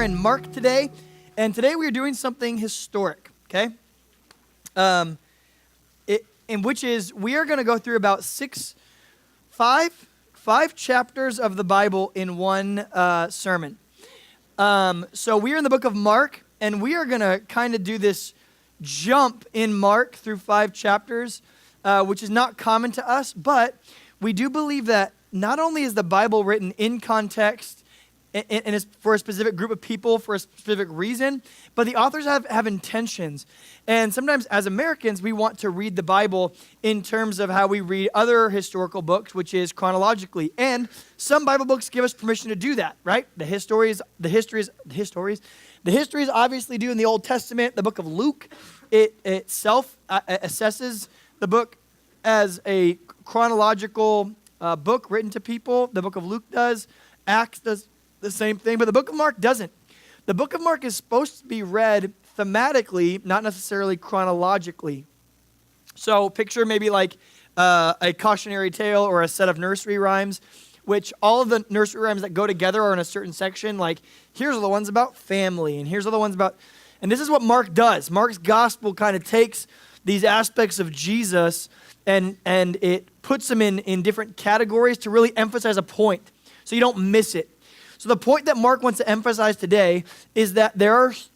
in Mark today, and today we are doing something historic, okay? Which is we are going to go through about five chapters of the Bible in one sermon. So we are in the book of Mark, and we are going to kind of do this jump in Mark through 5 chapters, which is not common to us, but we do believe that not only is the Bible written in context and is for a specific group of people for a specific reason, but the authors have intentions. And sometimes as Americans, we want to read the Bible in terms of how we read other historical books, which is chronologically. And some Bible books give us permission to do that, right? The histories obviously do in the Old Testament. The book of Luke, it itself assesses the book as a chronological book written to people. The book of Luke does. Acts does the same thing, but the book of Mark doesn't. The book of Mark is supposed to be read thematically, not necessarily chronologically. So picture maybe like a cautionary tale or a set of nursery rhymes, which all of the nursery rhymes that go together are in a certain section. Like, here's all the ones about family, and here's all the ones about... And this is what Mark does. Mark's gospel kind of takes these aspects of Jesus and it puts them in different categories to really emphasize a point, so you don't miss it. So the point that Mark wants to emphasize today is that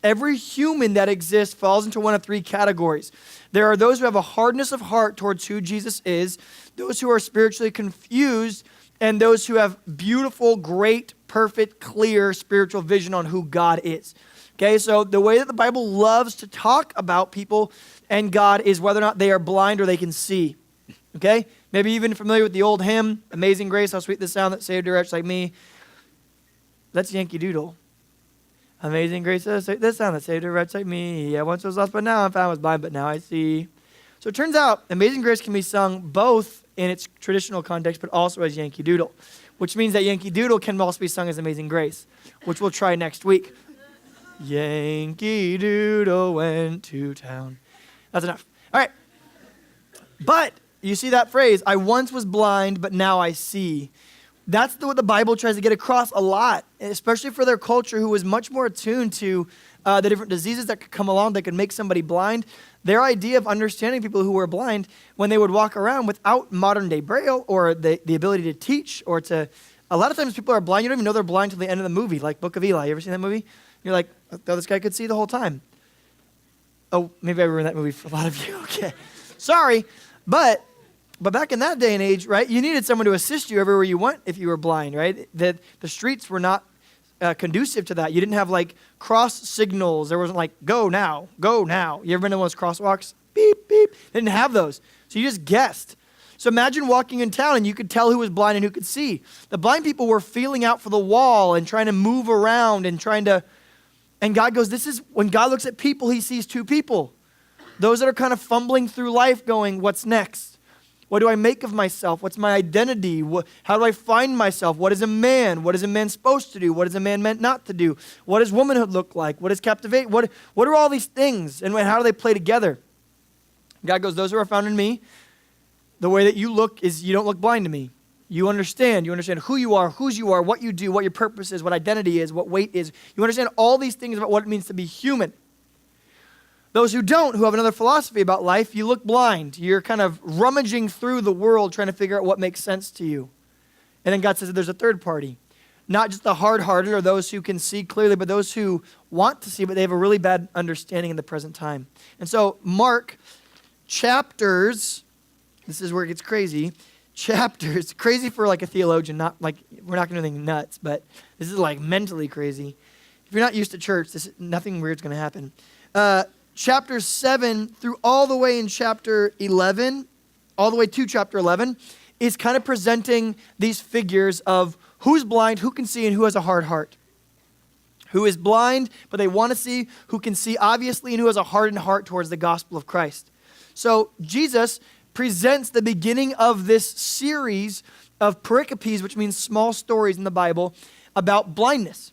every human that exists falls into one of 3 categories. There are those who have a hardness of heart towards who Jesus is, those who are spiritually confused, and those who have beautiful, great, perfect, clear spiritual vision on who God is. Okay, so the way that the Bible loves to talk about people and God is whether or not they are blind or they can see. Okay, maybe even familiar with the old hymn, Amazing Grace, how sweet the sound that saved a wretch like me. That's Yankee Doodle. Amazing grace, the sound that saved a wretch like me. I once was lost, but now I'm found. I was blind, but now I see. So it turns out Amazing Grace can be sung both in its traditional context, but also as Yankee Doodle, which means that Yankee Doodle can also be sung as Amazing Grace, which we'll try next week. Yankee Doodle went to town. That's enough. All right. But you see that phrase, I once was blind, but now I see. That's what the Bible tries to get across a lot, especially for their culture who was much more attuned to the different diseases that could come along that could make somebody blind. Their idea of understanding people who were blind when they would walk around without modern day Braille or the ability to teach or to... A lot of times people are blind. You don't even know they're blind till the end of the movie, like Book of Eli. You ever seen that movie? You're like, oh, this guy could see the whole time. Oh, maybe I ruined that movie for a lot of you. Okay. Sorry, But back in that day and age, right, you needed someone to assist you everywhere you went if you were blind, right? The streets were not conducive to that. You didn't have, like, cross signals. There wasn't, like, go now, go now. You ever been to one of those crosswalks? Beep, beep. They didn't have those. So you just guessed. So imagine walking in town and you could tell who was blind and who could see. The blind people were feeling out for the wall and trying to move around and trying to... And God goes, when God looks at people, he sees 2 people. Those that are kind of fumbling through life going, what's next? What do I make of myself? What's my identity? How do I find myself? What is a man? What is a man supposed to do? What is a man meant not to do? What does womanhood look like? What is captivate? What are all these things? And how do they play together? God goes, those who are found in me, the way that you look is you don't look blind to me. You understand who you are, whose you are, what you do, what your purpose is, what identity is, what weight is. You understand all these things about what it means to be human. Those who don't, who have another philosophy about life, you look blind. You're kind of rummaging through the world trying to figure out what makes sense to you. And then God says that there's a third party. Not just the hard-hearted or those who can see clearly, but those who want to see, but they have a really bad understanding in the present time. And so Mark chapters, this is where it gets crazy, chapters, crazy for like a theologian, not like, we're not going to do anything nuts, but this is like mentally crazy. If you're not used to church, nothing weird's going to happen. Chapters 7 through all the way in chapter 11, all the way to chapter 11, is kind of presenting these figures of who's blind, who can see, and who has a hard heart. Who is blind, but they want to see, who can see obviously, and who has a hardened heart towards the gospel of Christ. So Jesus presents the beginning of this series of pericopes, which means small stories in the Bible, about blindness.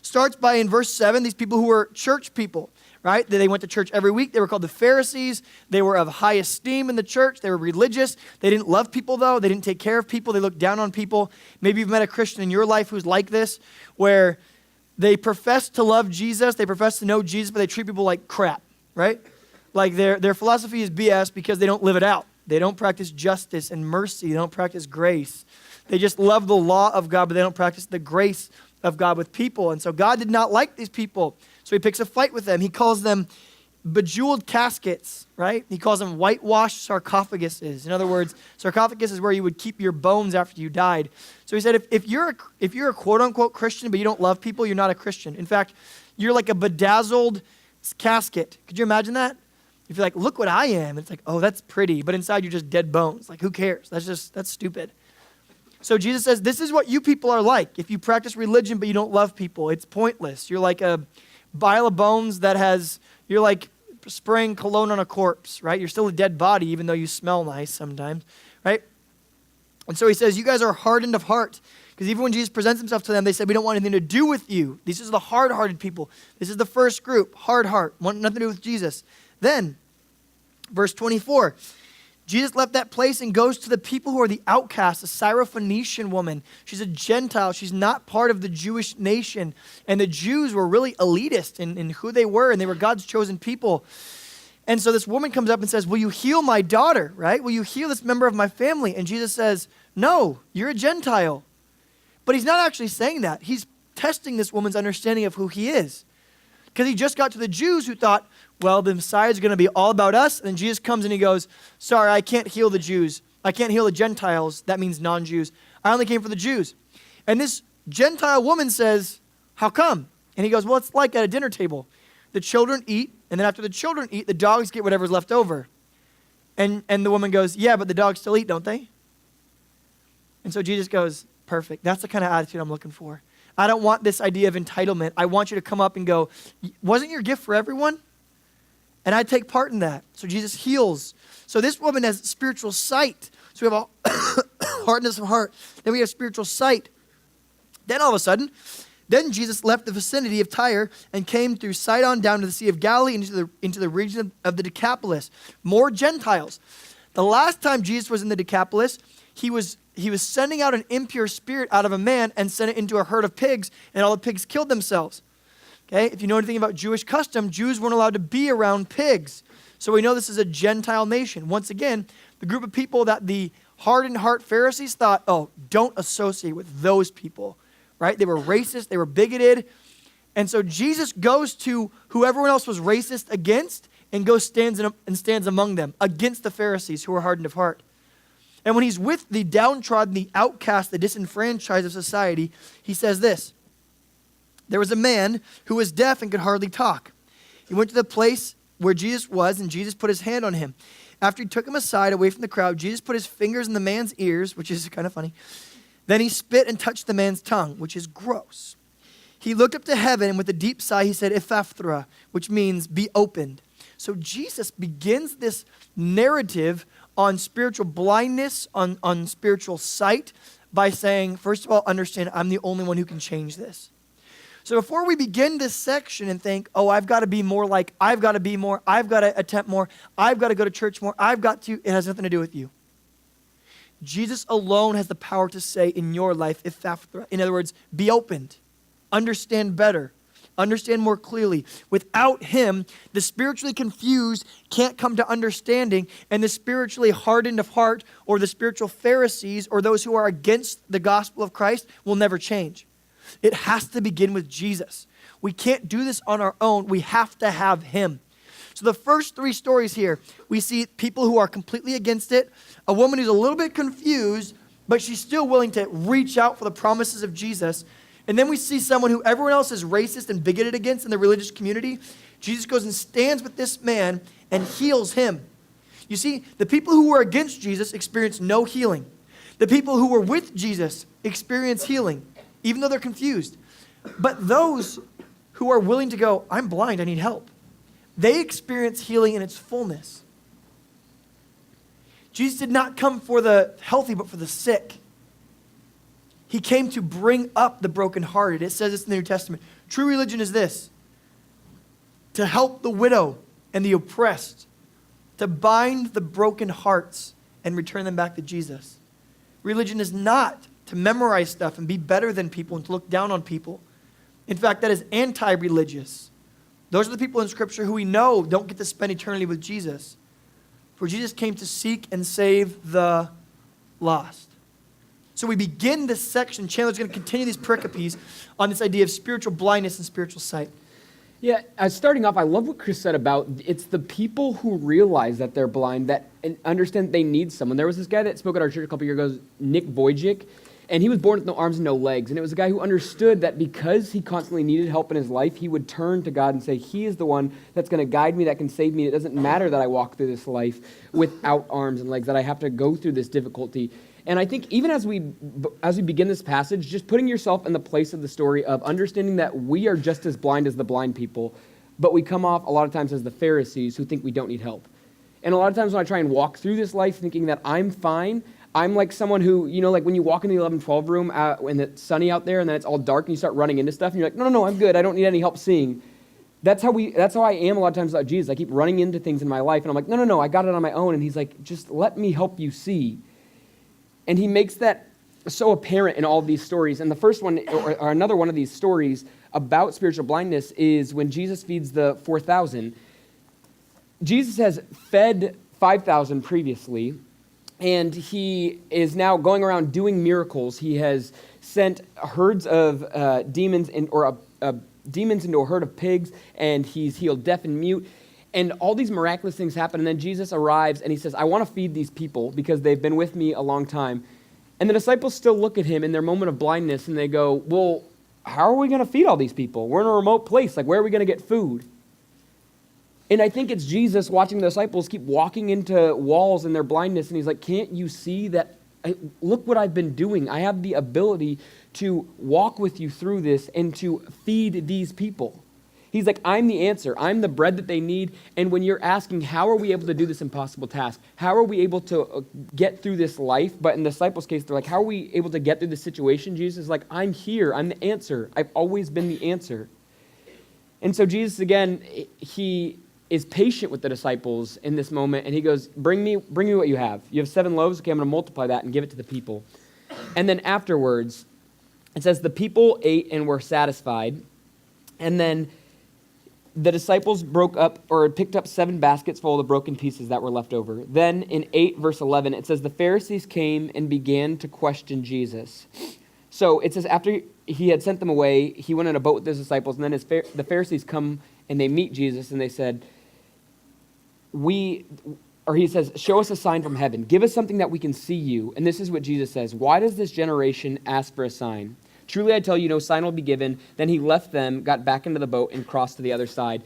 Starts by in verse 7, these people who were church people. Right? They went to church every week. They were called the Pharisees. They were of high esteem in the church. They were religious. They didn't love people, though. They didn't take care of people. They looked down on people. Maybe you've met a Christian in your life who's like this, where They profess to love Jesus, they profess to know Jesus, but they treat people like crap, right? Like their philosophy is BS because they don't live it out. They don't practice justice and mercy. They don't practice grace. They just love the law of God, but they don't practice the grace of God with people. And so God did not like these people. So he picks a fight with them. He calls them bejeweled caskets, right? He calls them whitewashed sarcophaguses. In other words, sarcophagus is where you would keep your bones after you died. So he said, if you're a quote unquote Christian, but you don't love people, you're not a Christian. In fact, you're like a bedazzled casket. Could you imagine that? If you're like, look what I am. It's like, oh, that's pretty. But inside you're just dead bones. Like, who cares? That's stupid. So Jesus says, this is what you people are like. If you practice religion, but you don't love people, it's pointless. You're like a vial of bones you're like spraying cologne on a corpse, right? You're still a dead body, even though you smell nice sometimes, right? And so he says, you guys are hardened of heart. Because even when Jesus presents himself to them, they said, we don't want anything to do with you. These are the hard-hearted people. This is the first group, hard heart, want nothing to do with Jesus. Then, verse 24, Jesus left that place and goes to the people who are the outcasts, a Syrophoenician woman. She's a Gentile. She's not part of the Jewish nation. And the Jews were really elitist in who they were, and they were God's chosen people. And so this woman comes up and says, will you heal my daughter, right? Will you heal this member of my family? And Jesus says, no, you're a Gentile. But he's not actually saying that. He's testing this woman's understanding of who he is. Because he just got to the Jews who thought, well, the Messiah is going to be all about us. And then Jesus comes and he goes, sorry, I can't heal the Jews. I can't heal the Gentiles. That means non-Jews. I only came for the Jews. And this Gentile woman says, how come? And he goes, well, it's like at a dinner table. The children eat, and then after the children eat, the dogs get whatever's left over. And the woman goes, yeah, but the dogs still eat, don't they? And so Jesus goes, perfect. That's the kind of attitude I'm looking for. I don't want this idea of entitlement. I want you to come up and go, wasn't your gift for everyone? And I take part in that. So Jesus heals. So this woman has spiritual sight. So we have a hardness of heart. Then we have spiritual sight. Then all of a sudden, then Jesus left the vicinity of Tyre and came through Sidon down to the Sea of Galilee into the region of the Decapolis. More Gentiles. The last time Jesus was in the Decapolis, he was sending out an impure spirit out of a man and sent it into a herd of pigs, and all the pigs killed themselves. Okay, if you know anything about Jewish custom, Jews weren't allowed to be around pigs. So we know this is a Gentile nation. Once again, the group of people that the hardened heart Pharisees thought, oh, don't associate with those people, right? They were racist, they were bigoted. And so Jesus goes to who everyone else was racist against and stands among them, against the Pharisees who were hardened of heart. And when he's with the downtrodden, the outcast, the disenfranchised of society, he says this. There was a man who was deaf and could hardly talk. He went to the place where Jesus was, and Jesus put his hand on him. After he took him aside, away from the crowd, Jesus put his fingers in the man's ears, which is kind of funny. Then he spit and touched the man's tongue, which is gross. He looked up to heaven, and with a deep sigh, he said, Ephaphra, which means be opened. So Jesus begins this narrative on spiritual blindness, on spiritual sight, by saying, first of all, understand I'm the only one who can change this. So before we begin this section and think, oh, I've got to be more, I've got to attempt more, I've got to go to church more, it has nothing to do with you. Jesus alone has the power to say in your life, Ephaphra, in other words, be opened, understand better, understand more clearly. Without him, the spiritually confused can't come to understanding, and the spiritually hardened of heart or the spiritual Pharisees or those who are against the gospel of Christ will never change. It has to begin with Jesus. We can't do this on our own. We have to have him. So the first three stories here, we see people who are completely against it, a woman who's a little bit confused, but she's still willing to reach out for the promises of Jesus. And then we see someone who everyone else is racist and bigoted against in the religious community. Jesus goes and stands with this man and heals him. You see, the people who were against Jesus experienced no healing. The people who were with Jesus experience healing, even though they're confused. But those who are willing to go, I'm blind, I need help, they experience healing in its fullness. Jesus did not come for the healthy, but for the sick. He came to bring up the brokenhearted. It says this in the New Testament. True religion is this: to help the widow and the oppressed, to bind the broken hearts and return them back to Jesus. Religion is not to memorize stuff and be better than people and to look down on people. In fact, that is anti-religious. Those are the people in Scripture who we know don't get to spend eternity with Jesus. For Jesus came to seek and save the lost. So we begin this section. Chandler's going to continue these pericopes on this idea of spiritual blindness and spiritual sight. Yeah, starting off, I love what Chris said about it's the people who realize that they're blind that understand they need someone. There was this guy that spoke at our church a couple years ago, Nick Vujicic, and he was born with no arms and no legs. And it was a guy who understood that because he constantly needed help in his life, he would turn to God and say, he is the one that's going to guide me, that can save me. It doesn't matter that I walk through this life without arms and legs, that I have to go through this difficulty. And I think even as we begin this passage, just putting yourself in the place of the story of understanding that we are just as blind as the blind people, but we come off a lot of times as the Pharisees who think we don't need help. And a lot of times when I try and walk through this life thinking that I'm fine, I'm like someone who, like when you walk in the 11-12 room when it's sunny out there and then it's all dark and you start running into stuff and you're like, no, I'm good. I don't need any help seeing. That's how I am a lot of times about Jesus. I keep running into things in my life and I'm like, no, I got it on my own. And he's like, just let me help you see. And he makes that so apparent in all of these stories. And the first one, or another one of these stories about spiritual blindness is when Jesus feeds the 4,000. Jesus has fed 5,000 previously, and he is now going around doing miracles. He has sent herds of demons demons into a herd of pigs, and he's healed deaf and mute. And all these miraculous things happen, and then Jesus arrives, and he says, I want to feed these people because they've been with me a long time. And the disciples still look at him in their moment of blindness, and they go, well, how are we going to feed all these people? We're in a remote place. Like, where are we going to get food? And I think it's Jesus watching the disciples keep walking into walls in their blindness, and he's like, can't you see that? Look what I've been doing. I have the ability to walk with you through this and to feed these people. He's like, I'm the answer. I'm the bread that they need. And when you're asking, how are we able to do this impossible task? How are we able to get through this life? But in the disciples' case, they're like, how are we able to get through this situation? Jesus is like, I'm here. I'm the answer. I've always been the answer. And so Jesus, again, he is patient with the disciples in this moment. And he goes, bring me what you have. You have 7 loaves. Okay, I'm going to multiply that and give it to the people. And then afterwards, it says the people ate and were satisfied. And then the disciples picked up 7 baskets full of the broken pieces that were left over. Then in 8 verse 11, it says, the Pharisees came and began to question Jesus. So it says after he had sent them away, he went in a boat with his disciples, and then the Pharisees come and they meet Jesus, and they said, he says, show us a sign from heaven. Give us something that we can see you. And this is what Jesus says, why does this generation ask for a sign? Truly I tell you, no sign will be given. Then he left them, got back into the boat, and crossed to the other side.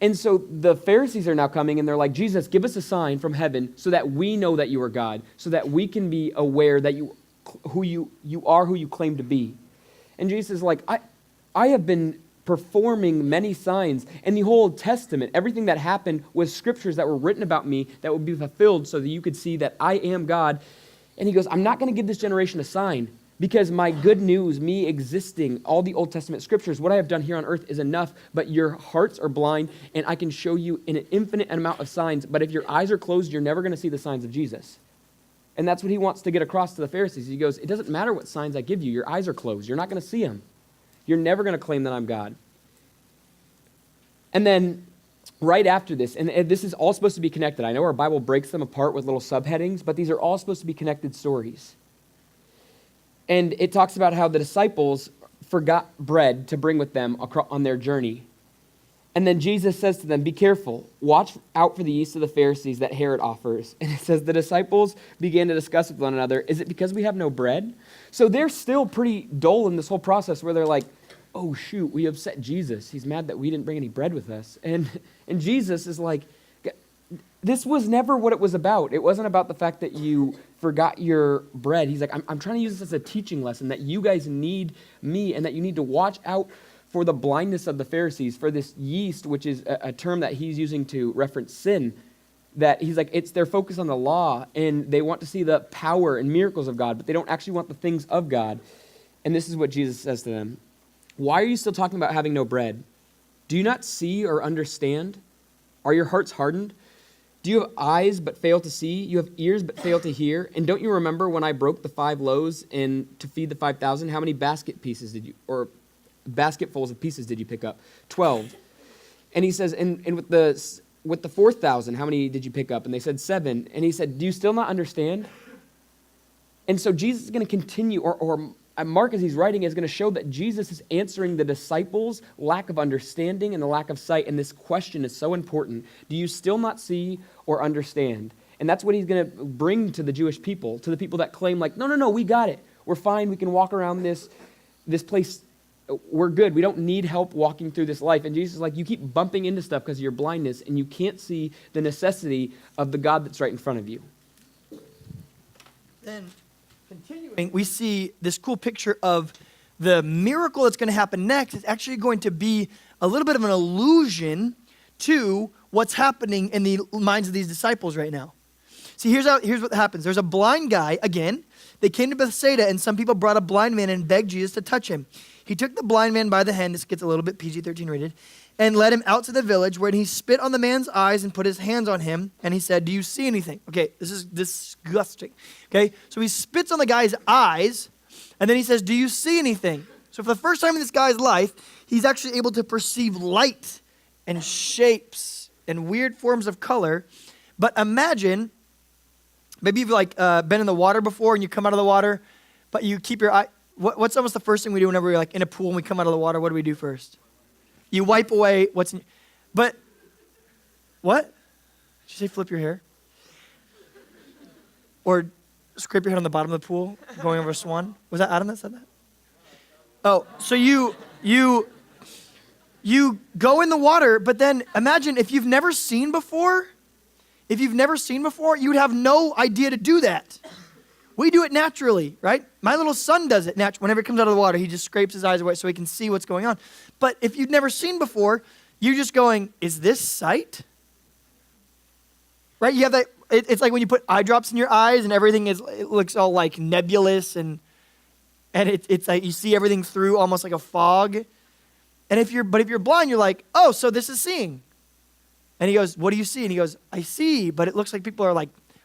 And so the Pharisees are now coming, and they're like, Jesus, give us a sign from heaven so that we know that you are God, so that we can be aware that you are who you claim to be. And Jesus is like, I have been performing many signs. And the whole Old Testament, everything that happened was scriptures that were written about me that would be fulfilled so that you could see that I am God. And he goes, I'm not going to give this generation a sign. Because my good news, me existing, all the Old Testament scriptures, what I have done here on earth is enough, but your hearts are blind, and I can show you in an infinite amount of signs, but if your eyes are closed, you're never going to see the signs of Jesus. And that's what he wants to get across to the Pharisees. He goes, it doesn't matter what signs I give you. Your eyes are closed. You're not going to see them. You're never going to claim that I'm God. And then right after this, and this is all supposed to be connected. I know our Bible breaks them apart with little subheadings, but these are all supposed to be connected stories. And it talks about how the disciples forgot bread to bring with them on their journey. And then Jesus says to them, be careful, watch out for the yeast of the Pharisees that Herod offers. And it says the disciples began to discuss with one another, is it because we have no bread? So they're still pretty dull in this whole process where they're like, oh shoot, we upset Jesus. He's mad that we didn't bring any bread with us. And Jesus is like, this was never what it was about. It wasn't about the fact that you forgot your bread. He's like, I'm trying to use this as a teaching lesson that you guys need me and that you need to watch out for the blindness of the Pharisees, for this yeast, which is a term that he's using to reference sin, that he's like, it's their focus on the law, and they want to see the power and miracles of God, but they don't actually want the things of God. And this is what Jesus says to them. Why are you still talking about having no bread? Do you not see or understand? Are your hearts hardened? Do you have eyes but fail to see? You have ears but fail to hear? And don't you remember when I broke the 5 loaves and to feed the 5,000, how many basket pieces did you, or basketfuls of pieces did you pick up? 12. And he says, and with the 4,000, how many did you pick up? And they said 7. And he said, do you still not understand? And so Jesus is going to continue, or Mark, as he's writing, is going to show that Jesus is answering the disciples' lack of understanding and the lack of sight. And this question is so important. Do you still not see or understand? And that's what he's going to bring to the Jewish people, to the people that claim like, no, we got it. We're fine. We can walk around this place. We're good. We don't need help walking through this life. And Jesus is like, you keep bumping into stuff because of your blindness, and you can't see the necessity of the God that's right in front of you. Then, continuing, we see this cool picture of the miracle that's going to happen next is actually going to be a little bit of an allusion to what's happening in the minds of these disciples right now. See, here's what happens. There's a blind guy, again. They came to Bethsaida, and some people brought a blind man and begged Jesus to touch him. He took the blind man by the hand, this gets a little bit PG-13 rated, and led him out to the village, where he spit on the man's eyes and put his hands on him, and he said, do you see anything? Okay, this is disgusting. Okay, so he spits on the guy's eyes, and then he says, do you see anything? So for the first time in this guy's life, he's actually able to perceive light and shapes and weird forms of color. But imagine, maybe you've been in the water before and you come out of the water, but you keep your eye. What's almost the first thing we do whenever we're like in a pool and we come out of the water? What do we do first? You wipe away what's in. But what? Did you say flip your hair? Or scrape your head on the bottom of the pool going over a swan? Was that Adam that said that? Oh, so you go in the water, but then imagine if you've never seen before. If you've never seen before, you would have no idea to do that. We do it naturally, right? My little son does it naturally. Whenever he comes out of the water, he just scrapes his eyes away so he can see what's going on. But if you've never seen before, you're just going, is this sight? Right? You have that. It's like when you put eye drops in your eyes and everything it looks all like nebulous and it's like you see everything through almost like a fog. And if you're blind, you're like, oh, so this is seeing. And he goes, what do you see? And he goes, I see, but it looks like people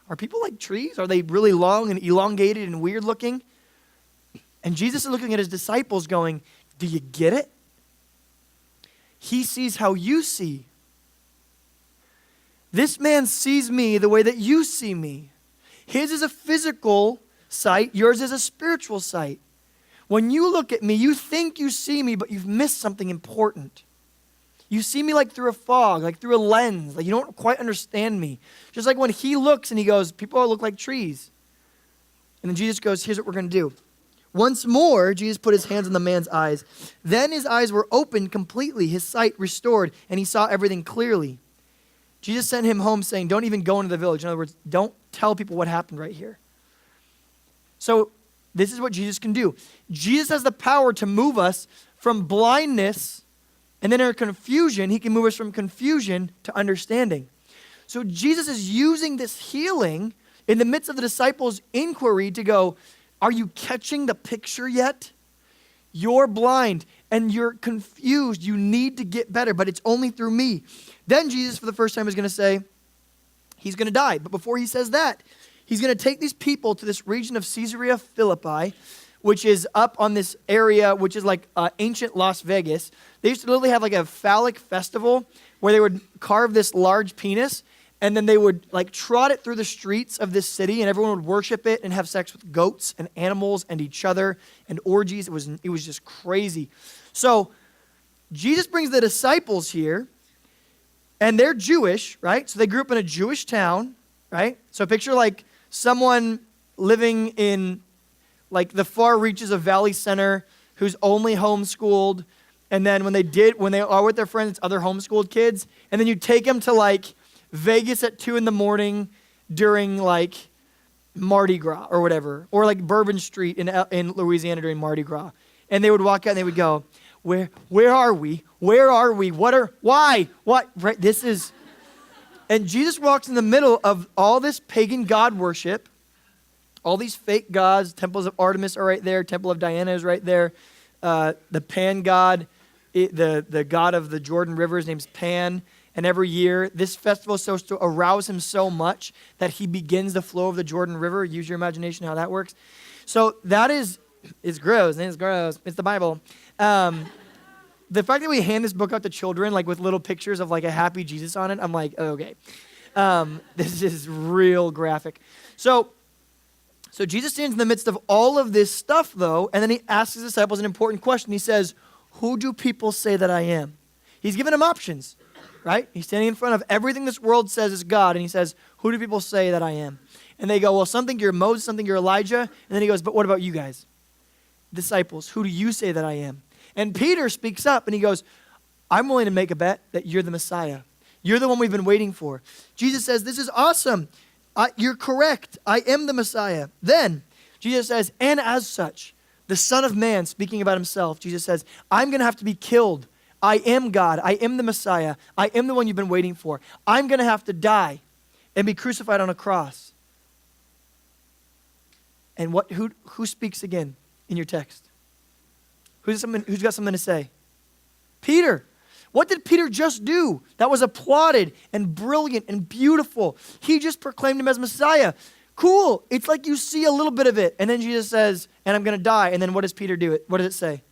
are people like trees? Are they really long and elongated and weird looking? And Jesus is looking at his disciples going, do you get it? He sees how you see. This man sees me the way that you see me. His is a physical sight. Yours is a spiritual sight. When you look at me, you think you see me, but you've missed something important. You see me like through a fog, like through a lens. Like you don't quite understand me. Just like when he looks and he goes, people all look like trees. And then Jesus goes, here's what we're going to do. Once more, Jesus put his hands on the man's eyes. Then his eyes were opened completely, his sight restored, and he saw everything clearly. Jesus sent him home saying, don't even go into the village. In other words, don't tell people what happened right here. So this is what Jesus can do. Jesus has the power to move us from blindness, and then in our confusion, he can move us from confusion to understanding. So Jesus is using this healing in the midst of the disciples' inquiry to go, are you catching the picture yet? You're blind and you're confused. You need to get better, but it's only through me. Then Jesus, for the first time, is going to say, he's going to die. But before he says that, he's going to take these people to this region of Caesarea Philippi, which is up on this area, which is like ancient Las Vegas. They used to literally have like a phallic festival where they would carve this large penis, and then they would like trot it through the streets of this city, and everyone would worship it and have sex with goats and animals and each other and orgies. It was just crazy. So Jesus brings the disciples here, and they're Jewish, right? So they grew up in a Jewish town, right? So picture like someone living in like the far reaches of Valley Center who's only homeschooled, and then when they are with their friends, it's other homeschooled kids, and then you take them to like Vegas at 2 a.m. during like Mardi Gras or whatever, or like Bourbon Street in Louisiana during Mardi Gras, and they would walk out and they would go, where are we? Where are we? Why? What? Right? This is, and Jesus walks in the middle of all this pagan god worship, all these fake gods. Temples of Artemis are right there. Temple of Diana is right there. The Pan god, the god of the Jordan River, his name's Pan. And every year, this festival is supposed to arouse him so much that he begins the flow of the Jordan River. Use your imagination how that works. So that is gross. It's gross. It's the Bible. the fact that we hand this book out to children, like with little pictures of like a happy Jesus on it, I'm like, okay. This is real graphic. So Jesus stands in the midst of all of this stuff, though, and then he asks his disciples an important question. He says, who do people say that I am? He's giving them options, right? He's standing in front of everything this world says is God, and he says, who do people say that I am? And they go, well, some think you're Moses, some think you're Elijah. And then he goes, but what about you guys? Disciples, who do you say that I am? And Peter speaks up, and he goes, I'm willing to make a bet that you're the Messiah. You're the one we've been waiting for. Jesus says, this is awesome. You're correct. I am the Messiah. Then Jesus says, and as such, the Son of Man, speaking about himself, Jesus says, I'm going to have to be killed. I am God. I am the Messiah. I am the one you've been waiting for. I'm going to have to die and be crucified on a cross. And who speaks again in your text? Who's got something to say? Peter. What did Peter just do? That was applauded and brilliant and beautiful. He just proclaimed him as Messiah. Cool. It's like you see a little bit of it. And then Jesus says, and I'm going to die. And then what does Peter do? What does it say?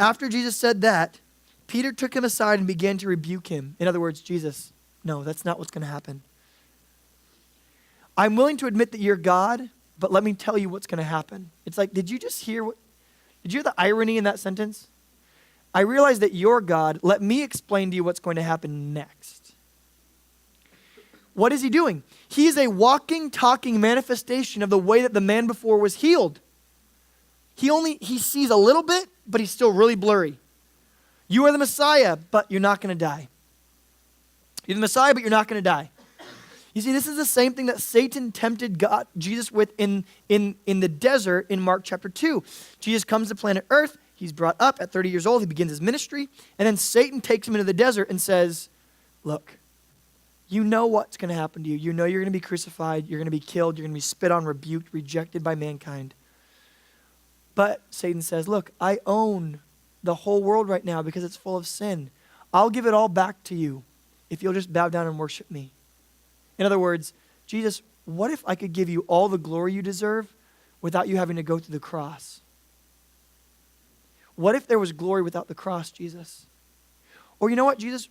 After Jesus said that, Peter took him aside and began to rebuke him. In other words, Jesus, no, that's not what's going to happen. I'm willing to admit that you're God, but let me tell you what's going to happen. It's like, did you hear the irony in that sentence? I realize that you're God. Let me explain to you what's going to happen next. What is he doing? He is a walking, talking manifestation of the way that the man before was healed. He sees a little bit, but he's still really blurry. You are the Messiah, but you're not going to die. You're the Messiah, but you're not going to die. You see, this is the same thing that Satan tempted Jesus with in the desert in Mark chapter 2. Jesus comes to planet Earth. He's brought up at 30 years old. He begins his ministry. And then Satan takes him into the desert and says, look, you know what's going to happen to you. You know you're going to be crucified. You're going to be killed. You're going to be spit on, rebuked, rejected by mankind. But Satan says, look, I own the whole world right now because it's full of sin. I'll give it all back to you if you'll just bow down and worship me. In other words, Jesus, what if I could give you all the glory you deserve without you having to go through the cross? What if there was glory without the cross, Jesus? Or you know what, Jesus?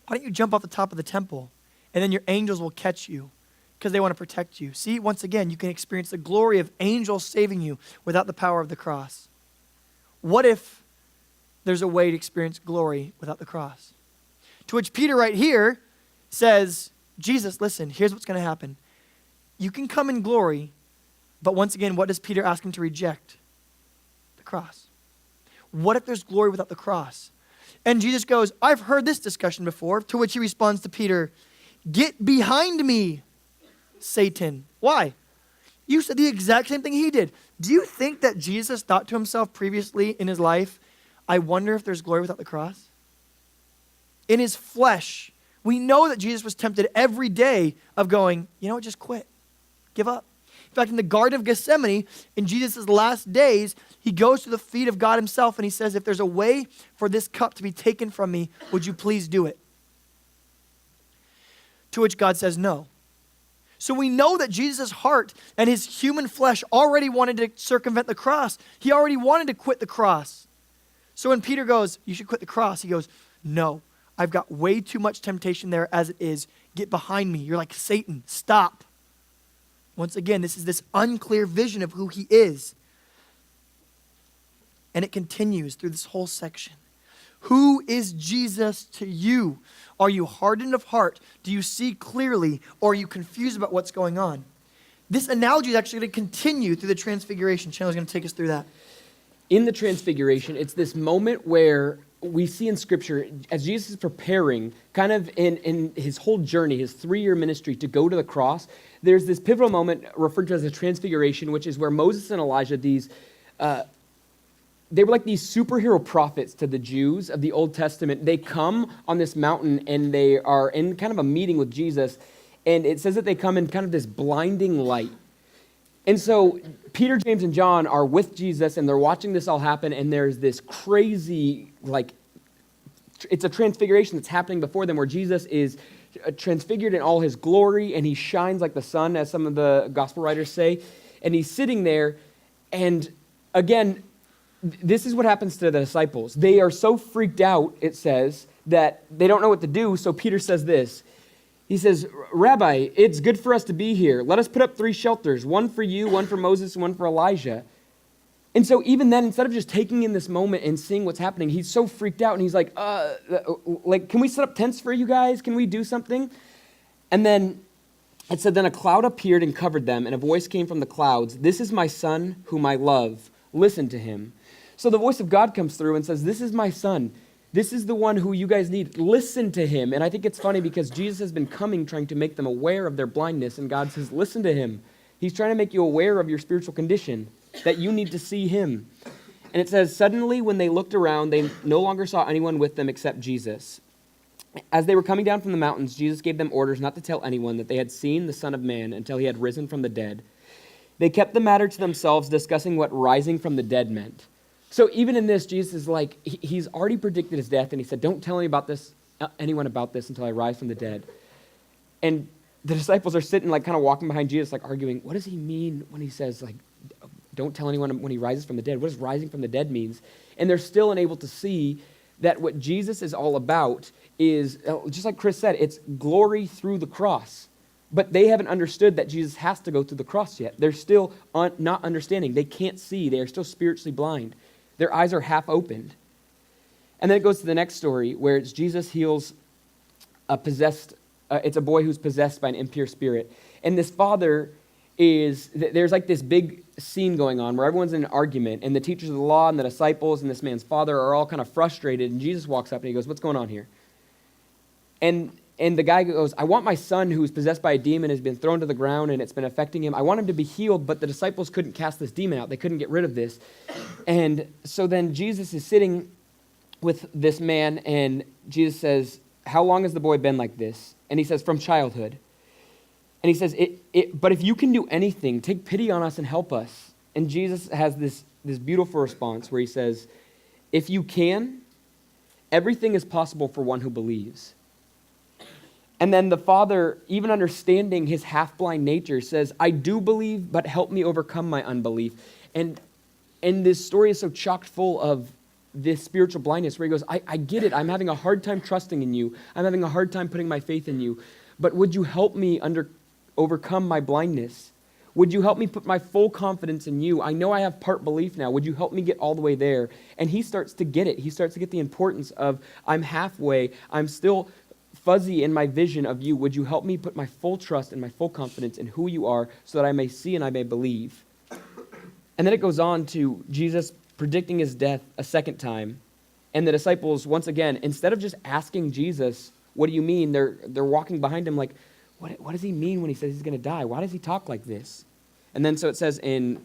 Why don't you jump off the top of the temple and then your angels will catch you because they want to protect you. See, once again, you can experience the glory of angels saving you without the power of the cross. What if there's a way to experience glory without the cross? To which Peter right here says, Jesus, listen, here's what's going to happen. You can come in glory, but once again, what does Peter ask him to reject? The cross. What if there's glory without the cross? And Jesus goes, I've heard this discussion before, to which he responds to Peter, get behind me, Satan. Why? You said the exact same thing he did. Do you think that Jesus thought to himself previously in his life, I wonder if there's glory without the cross? In his flesh, we know that Jesus was tempted every day of going, you know what, just quit, give up. In fact, in the Garden of Gethsemane, in Jesus' last days, he goes to the feet of God himself and he says, if there's a way for this cup to be taken from me, would you please do it? To which God says no. So we know that Jesus' heart and his human flesh already wanted to circumvent the cross. He already wanted to quit the cross. So when Peter goes, you should quit the cross, he goes, no, I've got way too much temptation there as it is. Get behind me. You're like Satan. Stop. Once again, this is this unclear vision of who he is. And it continues through this whole section. Who is Jesus to you? Are you hardened of heart? Do you see clearly? Or are you confused about what's going on? This analogy is actually going to continue through the Transfiguration. Chandler's going to take us through that. In the Transfiguration, it's this moment where we see in Scripture, as Jesus is preparing, kind of in his whole journey, his 3-year ministry to go to the cross, there's this pivotal moment referred to as the Transfiguration, which is where Moses and Elijah, they were like these superhero prophets to the Jews of the Old Testament. They come on this mountain and they are in kind of a meeting with Jesus, and it says that they come in kind of this blinding light. And so Peter, James, and John are with Jesus, and they're watching this all happen, and there's this crazy, it's a transfiguration that's happening before them where Jesus is transfigured in all his glory, and he shines like the sun, as some of the gospel writers say, and he's sitting there, and again, this is what happens to the disciples. They are so freaked out, it says, that they don't know what to do. So Peter says this. He says, Rabbi, it's good for us to be here. Let us put up 3 shelters, one for you, one for Moses, and one for Elijah. And so even then, instead of just taking in this moment and seeing what's happening, he's so freaked out, and he's like, can we set up tents for you guys? Can we do something? And then it said, then a cloud appeared and covered them, and a voice came from the clouds, this is my son whom I love. Listen to him. So the voice of God comes through and says, this is my son. This is the one who you guys need. Listen to him. And I think it's funny because Jesus has been coming trying to make them aware of their blindness, and God says, listen to him. He's trying to make you aware of your spiritual condition, that you need to see him. And it says, suddenly when they looked around, they no longer saw anyone with them except Jesus. As they were coming down from the mountains, Jesus gave them orders not to tell anyone that they had seen the Son of Man until he had risen from the dead. They kept the matter to themselves, discussing what rising from the dead meant. So even in this, Jesus is like, he's already predicted his death, and he said, don't tell anyone about this until I rise from the dead. And the disciples are sitting, like, kind of walking behind Jesus, like, arguing, what does he mean when he says, like, don't tell anyone when he rises from the dead? What does rising from the dead means? And they're still unable to see that what Jesus is all about is, just like Chris said, it's glory through the cross. But they haven't understood that Jesus has to go through the cross yet. They're still not understanding. They can't see. They are still spiritually blind. Their eyes are half opened. And then it goes to the next story where it's Jesus heals it's a boy who's possessed by an impure spirit. And this father there's like this big scene going on where everyone's in an argument, and the teachers of the law and the disciples and this man's father are all kind of frustrated, and Jesus walks up and he goes, what's going on here? And the guy goes, I want my son who's possessed by a demon, has been thrown to the ground and it's been affecting him. I want him to be healed, but the disciples couldn't cast this demon out. They couldn't get rid of this. And so then Jesus is sitting with this man, and Jesus says, how long has the boy been like this? And he says, from childhood. And he says, but if you can do anything, take pity on us and help us. And Jesus has this beautiful response where he says, if you can, everything is possible for one who believes. And then the father, even understanding his half-blind nature, says, I do believe, but help me overcome my unbelief. And this story is so chock full of this spiritual blindness where he goes, I get it. I'm having a hard time trusting in you. I'm having a hard time putting my faith in you. But would you help me overcome my blindness? Would you help me put my full confidence in you? I know I have part belief now. Would you help me get all the way there? And he starts to get it. He starts to get the importance of, I'm halfway. I'm still fuzzy in my vision of you. Would you help me put my full trust and my full confidence in who you are so that I may see and I may believe? And then it goes on to Jesus predicting his death a second time. And the disciples, once again, instead of just asking Jesus, what do you mean? They're walking behind him like, what does he mean when he says he's going to die? Why does he talk like this? And then so it says in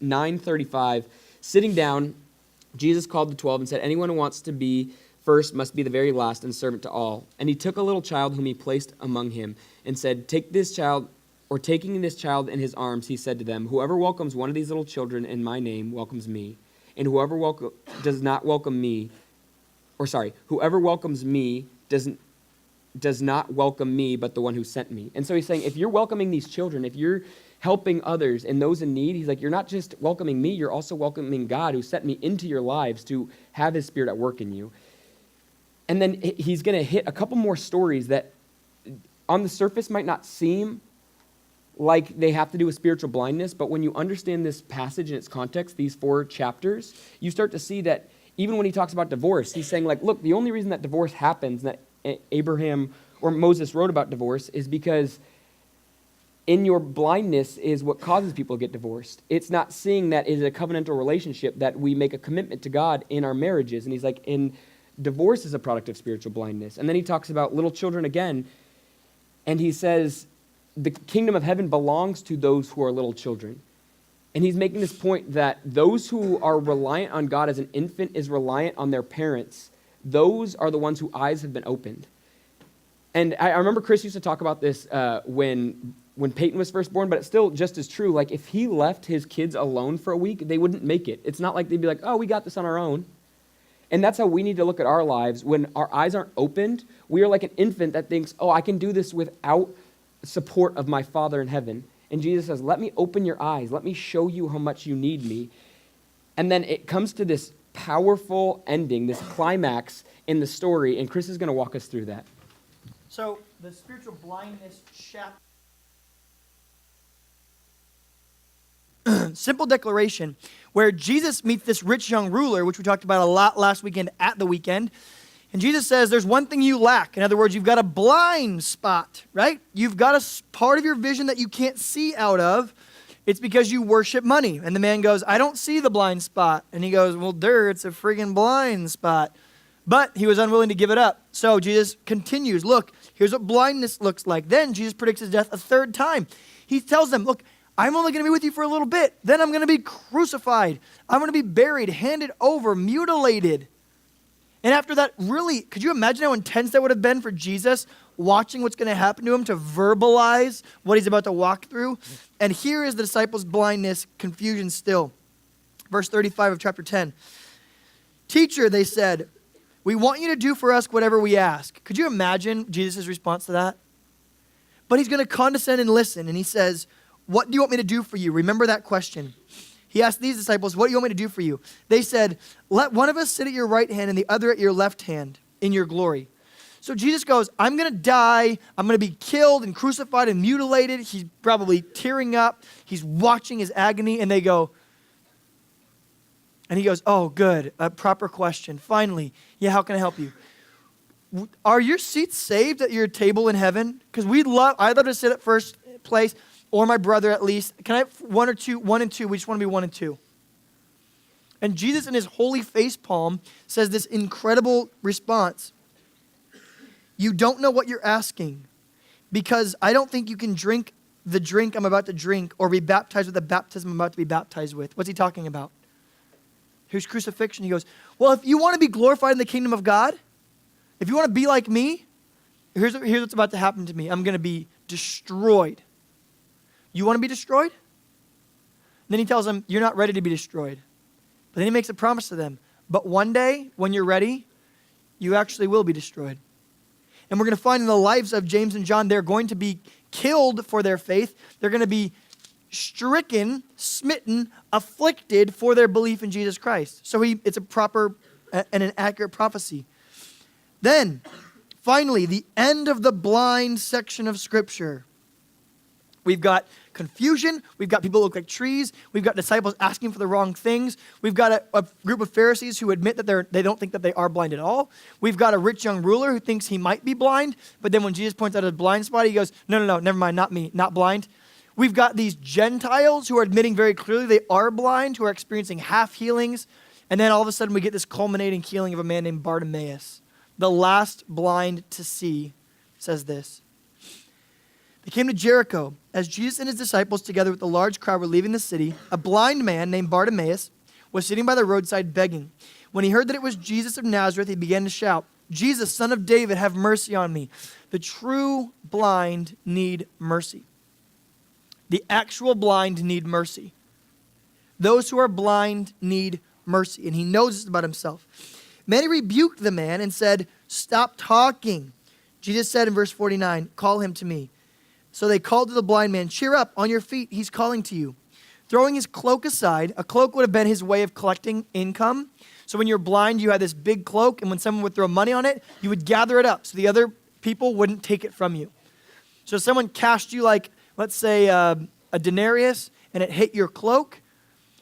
9:35, sitting down, Jesus called the 12 and said, anyone who wants to be first must be the very last and servant to all. And he took a little child whom he placed among him and said, taking this child in his arms, he said to them, whoever welcomes one of these little children in my name welcomes me. And whoever welcomes me does not welcome me, but the one who sent me. And so he's saying, if you're welcoming these children, if you're helping others and those in need, he's like, you're not just welcoming me, you're also welcoming God who sent me into your lives to have his spirit at work in you. And then he's going to hit a couple more stories that on the surface might not seem like they have to do with spiritual blindness, but when you understand this passage in its context, these 4 chapters, you start to see that even when he talks about divorce, he's saying, like, look, the only reason that divorce happens, that Abraham or Moses wrote about divorce, is because in your blindness is what causes people to get divorced. It's not seeing that it is a covenantal relationship, that we make a commitment to God in our marriages. And he's like, divorce is a product of spiritual blindness. And then he talks about little children again, and he says, the kingdom of heaven belongs to those who are little children. And he's making this point that those who are reliant on God as an infant is reliant on their parents. Those are the ones whose eyes have been opened. And I remember Chris used to talk about this when Peyton was first born, but it's still just as true. Like, if he left his kids alone for a week, they wouldn't make it. It's not like they'd be like, oh, we got this on our own. And that's how we need to look at our lives. When our eyes aren't opened, we are like an infant that thinks, oh, I can do this without support of my Father in heaven. And Jesus says, let me open your eyes. Let me show you how much you need me. And then it comes to this powerful ending, this climax in the story, and Chris is going to walk us through that. So the spiritual blindness chapter. Simple declaration where Jesus meets this rich young ruler, which we talked about a lot last weekend at the weekend. And Jesus says, there's one thing you lack. In other words, you've got a blind spot, right? You've got a part of your vision that you can't see out of. It's because you worship money. And the man goes, I don't see the blind spot. And he goes, well, it's a friggin' blind spot. But he was unwilling to give it up. So Jesus continues, look, here's what blindness looks like. Then Jesus predicts his death a third time. He tells them, look, I'm only going to be with you for a little bit. Then I'm going to be crucified. I'm going to be buried, handed over, mutilated. And after that, really, could you imagine how intense that would have been for Jesus watching what's going to happen to him, to verbalize what he's about to walk through? And here is the disciples' blindness, confusion still. Verse 35 of chapter 10. Teacher, they said, we want you to do for us whatever we ask. Could you imagine Jesus' response to that? But he's going to condescend and listen. And he says, what do you want me to do for you? Remember that question. He asked these disciples, what do you want me to do for you? They said, let one of us sit at your right hand and the other at your left hand in your glory. So Jesus goes, I'm going to die. I'm going to be killed and crucified and mutilated. He's probably tearing up. He's watching his agony. And they go, and he goes, oh, good. A proper question. Finally. Yeah, how can I help you? Are your seats saved at your table in heaven? Because I'd love to sit at first place. Or my brother at least. Can I have one and two? We just want to be 1 and 2. And Jesus in his holy face palm says this incredible response. You don't know what you're asking because I don't think you can drink the drink I'm about to drink or be baptized with the baptism I'm about to be baptized with. What's he talking about? Here's crucifixion. He goes, well, if you want to be glorified in the kingdom of God, if you want to be like me, here's what's about to happen to me. I'm going to be destroyed. You want to be destroyed? And then he tells them, you're not ready to be destroyed. But then he makes a promise to them. But one day, when you're ready, you actually will be destroyed. And we're going to find in the lives of James and John, they're going to be killed for their faith. They're going to be stricken, smitten, afflicted for their belief in Jesus Christ. So it's a proper and an accurate prophecy. Then, finally, the end of the blind section of Scripture. We've got confusion. We've got people who look like trees. We've got disciples asking for the wrong things. We've got a group of Pharisees who admit that they don't think that they are blind at all. We've got a rich young ruler who thinks he might be blind, but then when Jesus points out his blind spot, he goes, no, never mind, not me, not blind. We've got these Gentiles who are admitting very clearly they are blind, who are experiencing half healings, and then all of a sudden we get this culminating healing of a man named Bartimaeus. The last blind to see says this. They came to Jericho. As Jesus and his disciples, together with a large crowd, were leaving the city, a blind man named Bartimaeus was sitting by the roadside begging. When he heard that it was Jesus of Nazareth, he began to shout, Jesus, Son of David, have mercy on me. The true blind need mercy. The actual blind need mercy. Those who are blind need mercy. And he knows this about himself. Many rebuked the man and said, stop talking. Jesus said in verse 49, call him to me. So they called to the blind man, cheer up, on your feet, he's calling to you. Throwing his cloak aside, a cloak would have been his way of collecting income. So when you're blind, you had this big cloak, and when someone would throw money on it, you would gather it up so the other people wouldn't take it from you. So if someone cashed you like, let's say, a denarius, and it hit your cloak,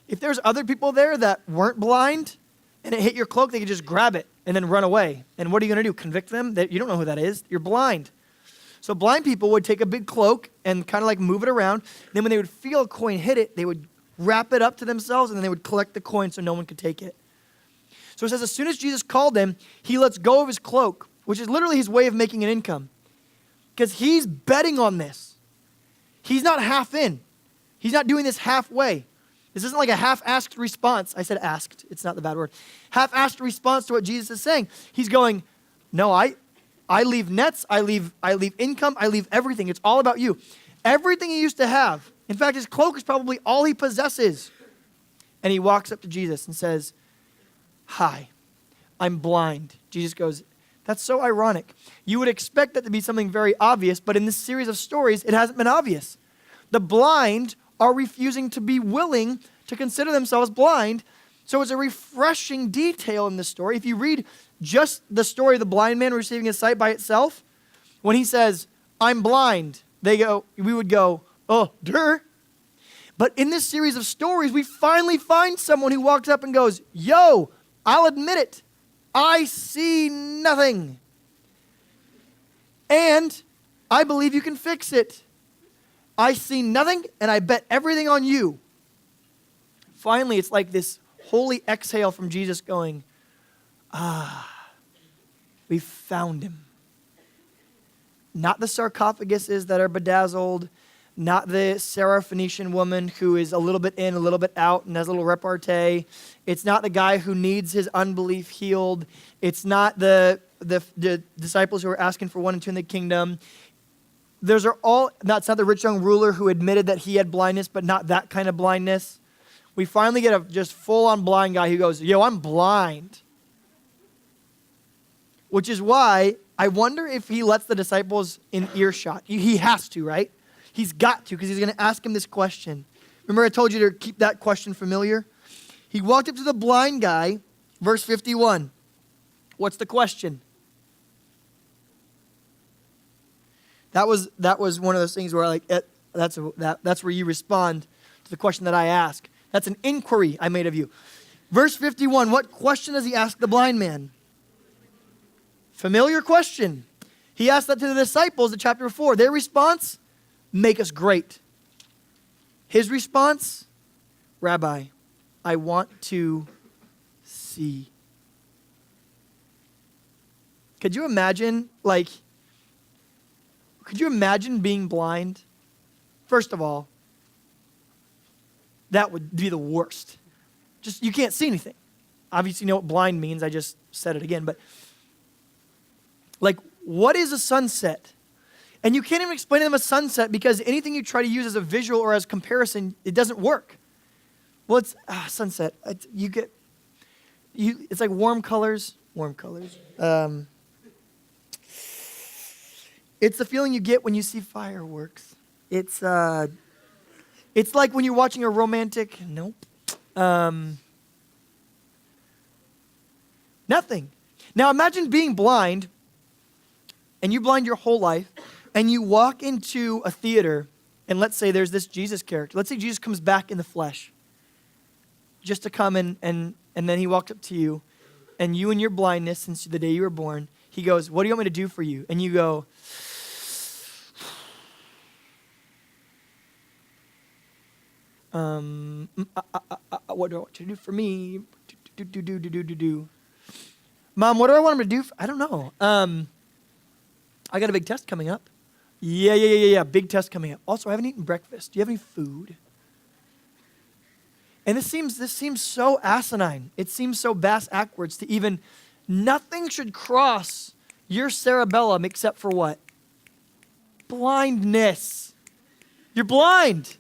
if there's other people there that weren't blind, and it hit your cloak, they could just grab it and then run away. And what are you going to do, convict them? You don't know who that is. You're blind. So blind people would take a big cloak and kind of like move it around. Then when they would feel a coin hit it, they would wrap it up to themselves, and then they would collect the coin so no one could take it. So it says as soon as Jesus called them, he lets go of his cloak, which is literally his way of making an income. Because he's betting on this. He's not half in. He's not doing this halfway. This isn't like a half-asked response. I said asked. It's not the bad word. Half-asked response to what Jesus is saying. He's going, no, I leave nets, I leave income, I leave everything. It's all about you. Everything he used to have. In fact, his cloak is probably all he possesses. And he walks up to Jesus and says, hi, I'm blind. Jesus goes, that's so ironic. You would expect that to be something very obvious, but in this series of stories, it hasn't been obvious. The blind are refusing to be willing to consider themselves blind, So it's a refreshing detail in the story. If you read just the story of the blind man receiving his sight by itself, when he says, I'm blind, we would go, oh, duh. But in this series of stories, we finally find someone who walks up and goes, yo, I'll admit it. I see nothing. And I believe you can fix it. I see nothing, and I bet everything on you. Finally, it's like this holy exhale from Jesus going, we found him. Not the sarcophaguses that are bedazzled, not the Syrophoenician woman who is a little bit in, a little bit out, and has a little repartee. It's not the guy who needs his unbelief healed. It's not the disciples who are asking for 1 and 2 in the kingdom. That's not the rich young ruler who admitted that he had blindness, but not that kind of blindness. We finally get a just full-on blind guy who goes, yo, I'm blind. Which is why I wonder if he lets the disciples in earshot. He has to, right? He's got to, because he's going to ask him this question. Remember I told you to keep that question familiar? He walked up to the blind guy, verse 51. What's the question? That was one of those things where that's where you respond to the question that I ask. That's an inquiry I made of you. Verse 51, what question does he ask the blind man? Familiar question. He asked that to the disciples in chapter 4. Their response, make us great. His response, Rabbi, I want to see. Could you imagine being blind? First of all, that would be the worst. You can't see anything. Obviously, you know what blind means. I just said it again. But, what is a sunset? And you can't even explain to them a sunset because anything you try to use as a visual or as comparison, it doesn't work. Well, it's sunset. It's like warm colors. It's the feeling you get when you see fireworks. It's like when you're watching a romantic, nothing. Now imagine being blind, and you're blind your whole life, and you walk into a theater, and let's say there's this Jesus character. Let's say Jesus comes back in the flesh, just to come and then he walks up to you, and you in your blindness since the day you were born, he goes, what do you want me to do for you? And you go, what do I want you to do for me? Mom, what do I want him to do? I don't know. I got a big test coming up. Yeah. Big test coming up. Also, I haven't eaten breakfast. Do you have any food? And this seems so asinine. It seems so bass-ackwards to even, nothing should cross your cerebellum except for what? Blindness. You're blind.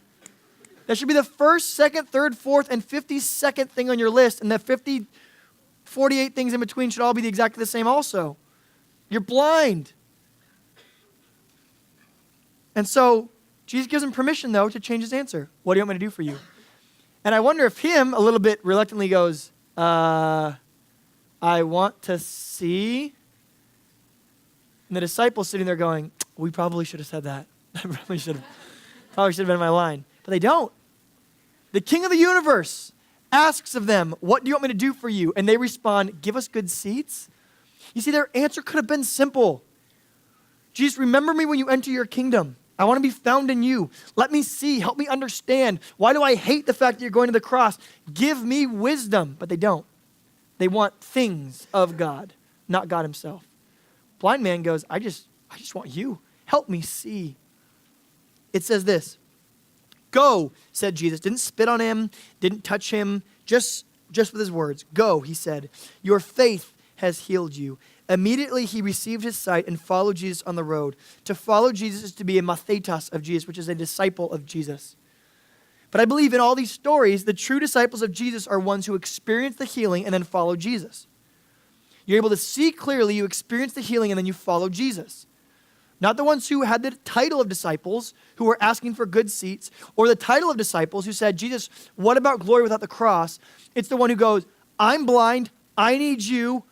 That should be the first, second, third, fourth, and 52nd thing on your list. And the 48 things in between should all be exactly the same also. You're blind. And so Jesus gives him permission, though, to change his answer. What do you want me to do for you? And I wonder if him, a little bit reluctantly, goes, I want to see. And the disciples sitting there going, we probably should have said that. Probably should have been in my line. But they don't. The King of the universe asks of them, what do you want me to do for you? And they respond, give us good seats. You see, their answer could have been simple. Jesus, remember me when you enter your kingdom. I want to be found in you. Let me see. Help me understand. Why do I hate the fact that you're going to the cross? Give me wisdom. But they don't. They want things of God, not God himself. Blind man goes, I just want you. Help me see. It says this. Go, said Jesus. Didn't spit on him, didn't touch him, just with his words. Go, he said. Your faith has healed you. Immediately he received his sight and followed Jesus on the road. To follow Jesus is to be a mathetas of Jesus, which is a disciple of Jesus. But I believe in all these stories, the true disciples of Jesus are ones who experience the healing and then follow Jesus. You're able to see clearly, you experience the healing, and then you follow Jesus. Not the ones who had the title of disciples, who were asking for good seats, or the title of disciples who said, Jesus, what about glory without the cross? It's the one who goes, I'm blind, I need you,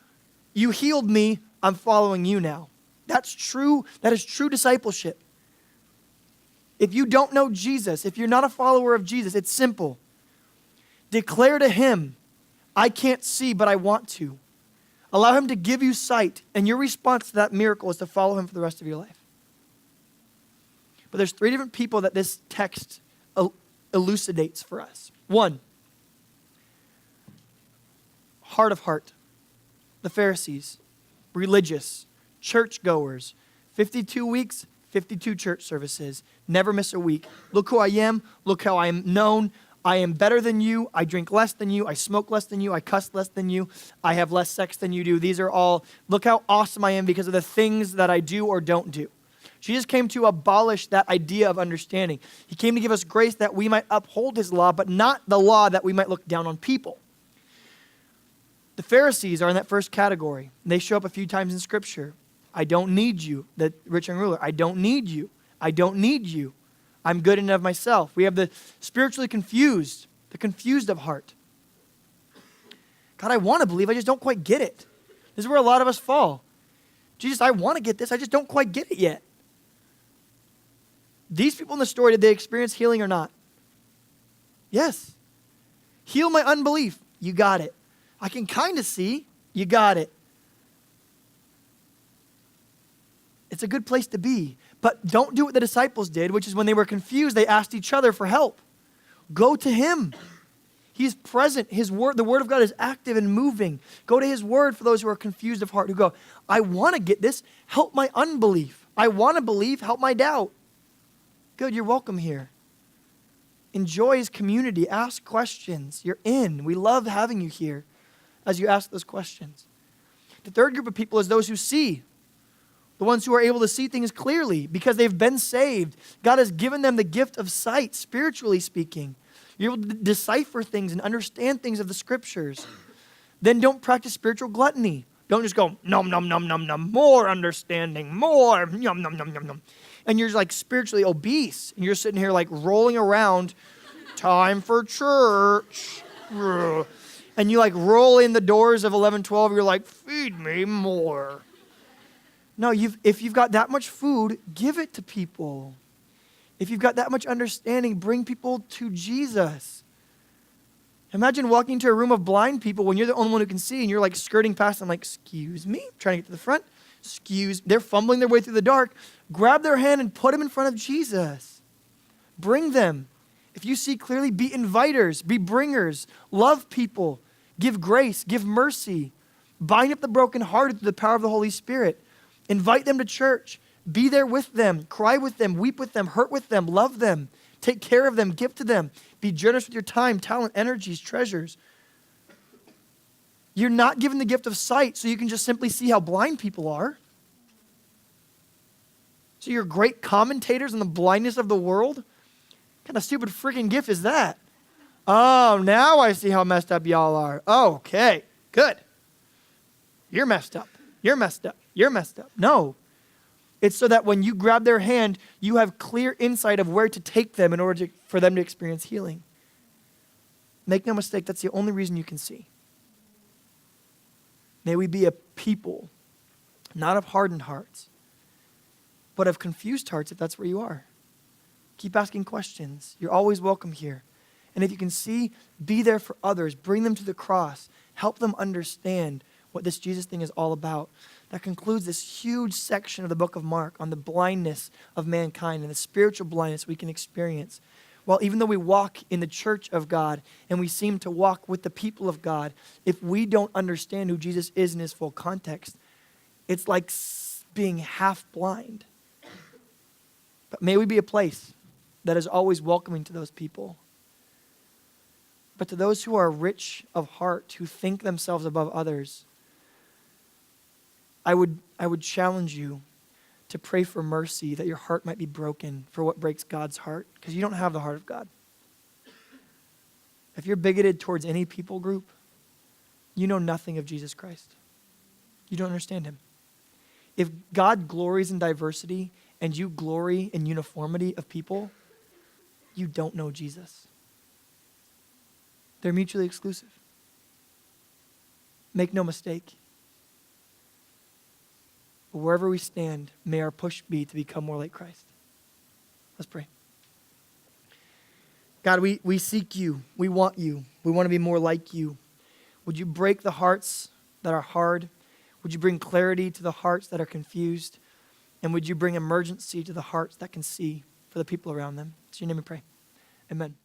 you healed me, I'm following you now. That's true, that is true discipleship. If you don't know Jesus, if you're not a follower of Jesus, it's simple. Declare to him, I can't see, but I want to. Allow him to give you sight, and your response to that miracle is to follow him for the rest of your life. But there's 3 different people that this text elucidates for us. 1, heart of heart, the Pharisees, religious, churchgoers, 52 weeks, 52 church services, never miss a week. Look who I am, look how I am known. I am better than you, I drink less than you, I smoke less than you, I cuss less than you, I have less sex than you do. These are all, look how awesome I am because of the things that I do or don't do. Jesus came to abolish that idea of understanding. He came to give us grace that we might uphold his law, but not the law that we might look down on people. The Pharisees are in that first category. They show up a few times in Scripture. I don't need you, the rich young ruler. I don't need you. I don't need you. I'm good in and of myself. We have the spiritually confused, the confused of heart. God, I want to believe, I just don't quite get it. This is where a lot of us fall. Jesus, I want to get this, I just don't quite get it yet. These people in the story, did they experience healing or not? Yes. Heal my unbelief. You got it. I can kind of see. You got it. It's a good place to be. But don't do what the disciples did, which is when they were confused, they asked each other for help. Go to him. He's present. His word, the word of God is active and moving. Go to his word for those who are confused of heart, who go, I want to get this. Help my unbelief. I want to believe. Help my doubt. Good, you're welcome here. Enjoy his community. Ask questions. You're in. We love having you here as you ask those questions. The third group of people is those who see. The ones who are able to see things clearly because they've been saved. God has given them the gift of sight, spiritually speaking. You're able to decipher things and understand things of the scriptures. Then don't practice spiritual gluttony. Don't just go, nom, nom, nom, nom, nom, more understanding, more, yum, nom, nom, nom, nom. And you're like spiritually obese. And you're sitting here like rolling around, time for church. And you like roll in the doors of 11:12. You're like, feed me more. No, if you've got that much food, give it to people. If you've got that much understanding, bring people to Jesus. Imagine walking into a room of blind people when you're the only one who can see and you're like skirting past them like, excuse me, trying to get to the front. They're fumbling their way through the dark. Grab their hand and put them in front of Jesus. Bring them. If you see clearly, be inviters, be bringers, love people, give grace, give mercy, bind up the brokenhearted through the power of the Holy Spirit. Invite them to church. Be there with them. Cry with them. Weep with them. Hurt with them. Love them. Take care of them. Give to them. Be generous with your time, talent, energies, treasures. You're not given the gift of sight so you can just simply see how blind people are. So you're great commentators on the blindness of the world? What kind of stupid freaking gift is that? Oh, now I see how messed up y'all are. Okay, good. You're messed up. You're messed up. You're messed up. No. It's so that when you grab their hand, you have clear insight of where to take them in order for them to experience healing. Make no mistake, that's the only reason you can see. May we be a people, not of hardened hearts, but of confused hearts if that's where you are. Keep asking questions. You're always welcome here. And if you can see, be there for others. Bring them to the cross. Help them understand what this Jesus thing is all about. That concludes this huge section of the book of Mark on the blindness of mankind and the spiritual blindness we can experience. Well, even though we walk in the church of God and we seem to walk with the people of God, if we don't understand who Jesus is in his full context, it's like being half blind. But may we be a place that is always welcoming to those people. But to those who are rich of heart, who think themselves above others, I would challenge you to pray for mercy, that your heart might be broken for what breaks God's heart, because you don't have the heart of God. If you're bigoted towards any people group, you know nothing of Jesus Christ. You don't understand him. If God glories in diversity and you glory in uniformity of people, you don't know Jesus. They're mutually exclusive. Make no mistake. But wherever we stand, may our push be to become more like Christ. Let's pray. God, we seek you. We want you. We want to be more like you. Would you break the hearts that are hard? Would you bring clarity to the hearts that are confused? And would you bring emergency to the hearts that can see for the people around them? It's your name we pray. Amen.